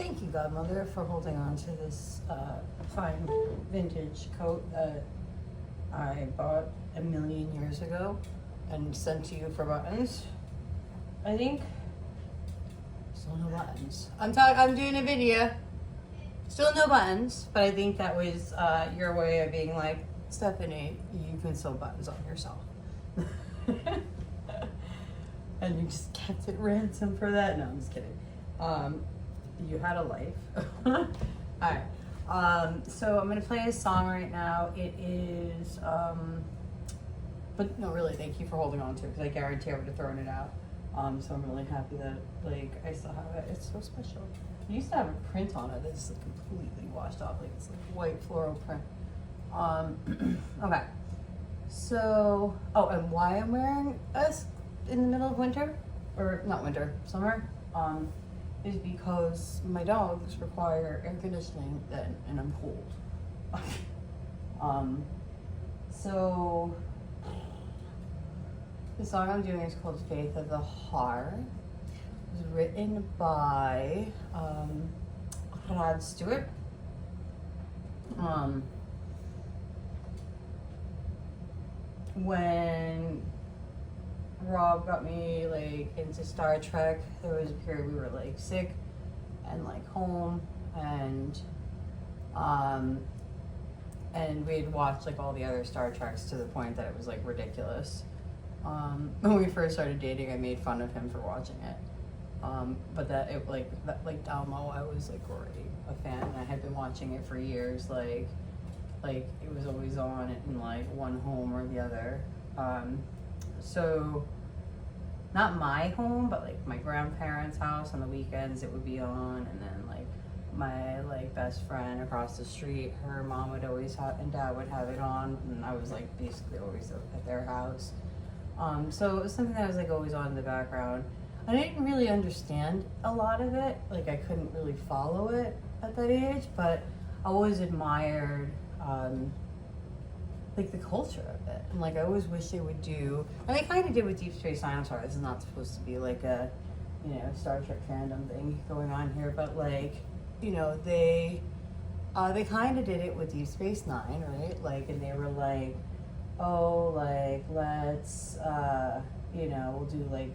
Thank you, Godmother, for holding on to this fine vintage coat that I bought a million years ago and sent to you for buttons. I think. Still no buttons. I'm doing a video. Still no buttons, but I think that was your way of being like, Stephanie, you can sew buttons on yourself. And you just kept it ransom for that? No, I'm just kidding. You had a life. Alright. So I'm gonna play a song right now. It is but no, really, thank you for holding on to it, because I guarantee I would have thrown it out. So I'm really happy that like I still have it. It's so special. I used to have a print on it that's like completely washed off, like it's like white floral print. Okay. So and why I'm wearing this in the middle of winter, or not winter, summer, is because my dogs require air conditioning then, and I'm cold. So the song I'm doing is called Faith of the Heart. It was written by Stewart. When Rob got me like into Star Trek, there was a period we were like sick and like home, and we'd watched like all the other Star Treks to the point that it was like ridiculous. When we first started dating, I made fun of him for watching it. But Dalmo, I was like already a fan, and I had been watching it for years. Like it was always on in like one home or the other. So not my home, but like my grandparents' house on the weekends it would be on, and then like my like best friend across the street, her mom would always have, and dad would have it on, and I was like basically always at their house. So it was something that was like always on in the background. I didn't really understand a lot of it, like I couldn't really follow it at that age, but I always admired like the culture of it, and like I always wish they would do, and they kind of did with Deep Space Nine. I'm sorry, this is not supposed to be like a, you know, Star Trek fandom thing going on here, but like, you know, they kind of did it with Deep Space Nine, right? Like, and they were like, oh, like let's you know, we'll do like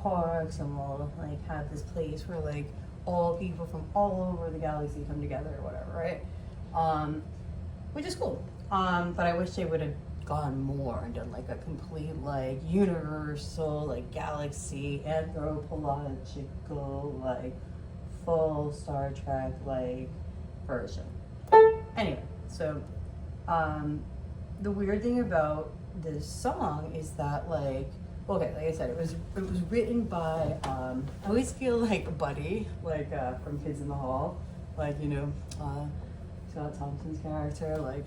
parks, and we'll like have this place where like all people from all over the galaxy come together or whatever, right? Which is cool. But I wish they would have gone more and done like a complete like universal like galaxy anthropological like full Star Trek like version. Anyway, so the weird thing about this song is that like, okay, like I said, it was written by I always feel like Buddy, like from Kids in the Hall, like, you know, Scott Thompson's character, like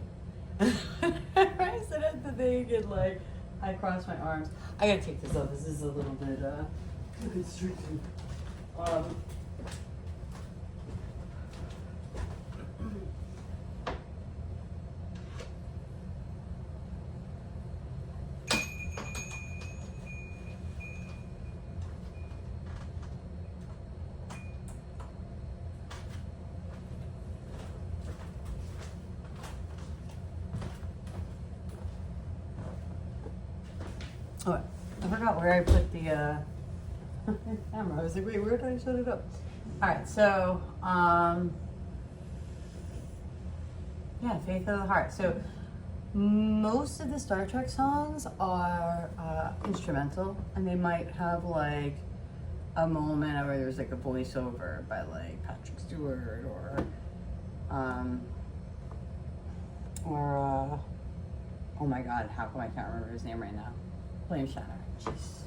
I sit at the thing and like I cross my arms. I gotta take this off. This is a little bit constricting. Oh, I forgot where I put the camera. I was like, wait, where did I set it up? All right, so yeah, Faith of the Heart. So most of the Star Trek songs are instrumental, and they might have like a moment where there's like a voiceover by like Patrick Stewart or oh my God, how come I can't remember his name right now? William Shatner. Jeez.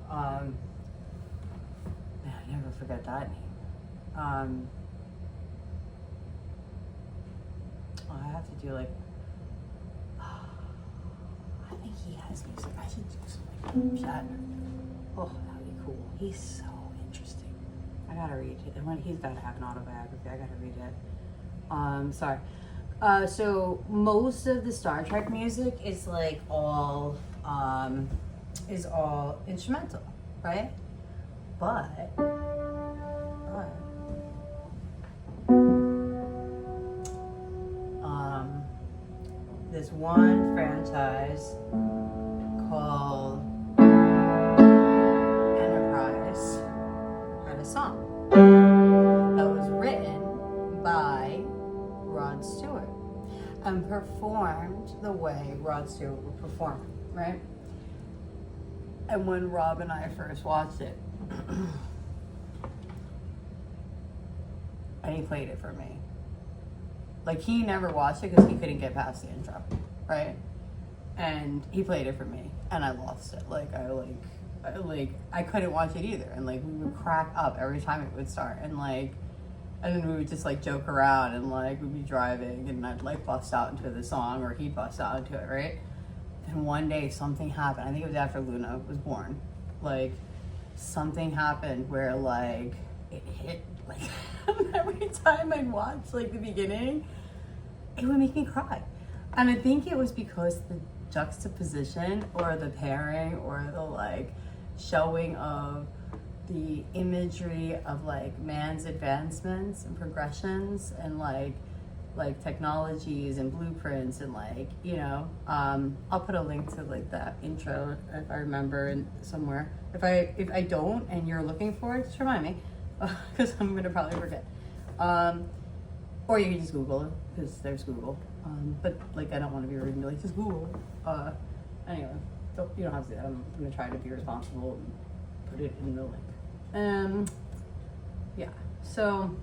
Man, I never forget that name. I have to do like, I think he has music. I should do something like William Shatner. Oh, that'd be cool. He's so interesting. I gotta read it. And when he's gotta have an autobiography, I gotta read it. Sorry. So most of the Star Trek music is like all instrumental, right? But this one franchise called Enterprise had a song that was written by Rod Stewart and performed the way Rod Stewart would perform, right? And when Rob and I first watched it, and he played it for me. Like, he never watched it because he couldn't get past the intro, right? And he played it for me, and I lost it. I couldn't watch it either, and like we would crack up every time it would start, and then we would just like joke around, and like we'd be driving, and I'd like bust out into the song, or he'd bust out into it, right? And one day something happened. I think it was after Luna was born. Like, something happened where like it hit. Like, every time I'd watch like the beginning, it would make me cry. And I think it was because the juxtaposition or the pairing or the like showing of the imagery of like man's advancements and progressions and like technologies and blueprints and like, you know, I'll put a link to like that intro if I remember and somewhere. If I don't and you're looking for it, just remind me, because I'm gonna probably forget. Or you can just Google it, because there's Google. But like, I don't want to be rude and be like, just Google. Anyway, you don't have to. I'm gonna try to be responsible and put it in the link. Yeah. So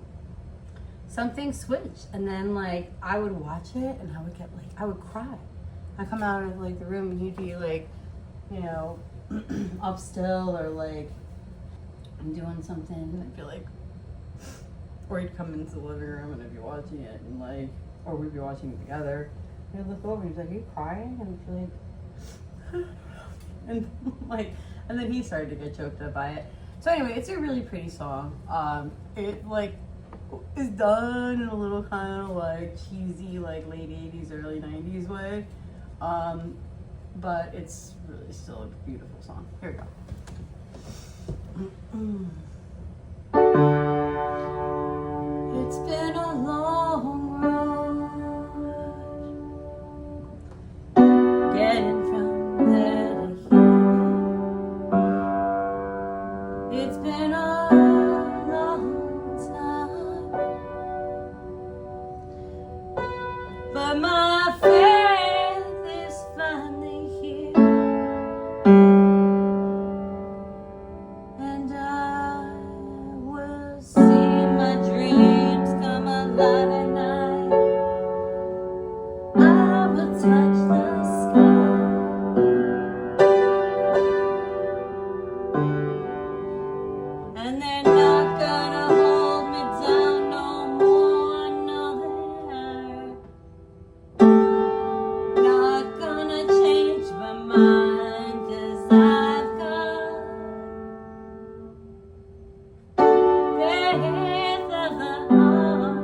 something switched, and then like I would watch it, and I would get like, I would cry. I come out of like the room, and he'd be like, you know, up still, or like I'm doing something, and I'd be like, or he'd come into the living room, and I'd be watching it, and like, or we'd be watching it together. And I'd look over, and he's like, "Are you crying?" And I'd be like, and like, and then he started to get choked up by it. So anyway, it's a really pretty song. It like is done in a little kind of like cheesy, like late 80s, early 90s way. But it's really still a beautiful song. Here we go. It's been a long road getting from there to here. It's been a long time, but my faith is finally here, and I will see my dreams come alive at night. I will touch the sky, and they're not gonna hold me down no more. I know they're not gonna change my mind, 'cause I've got faith of the heart.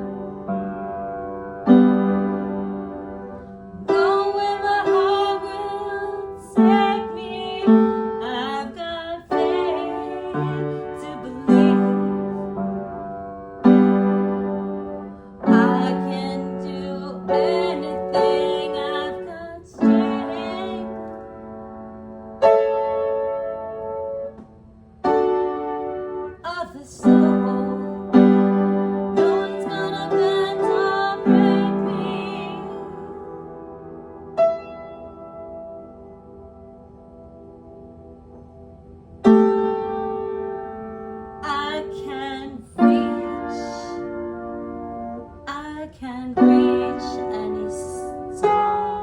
Go where my heart will take me. I've got faith to believe I can do anything. I've got strength of the soul. No one's gonna bend or break me. I can reach any star.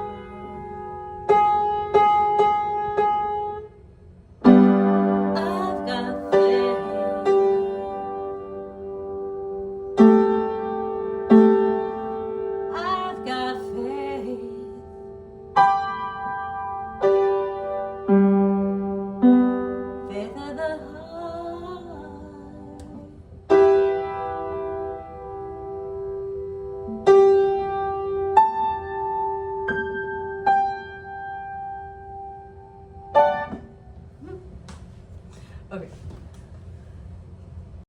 I've got faith. I've got faith. Faith of the heart.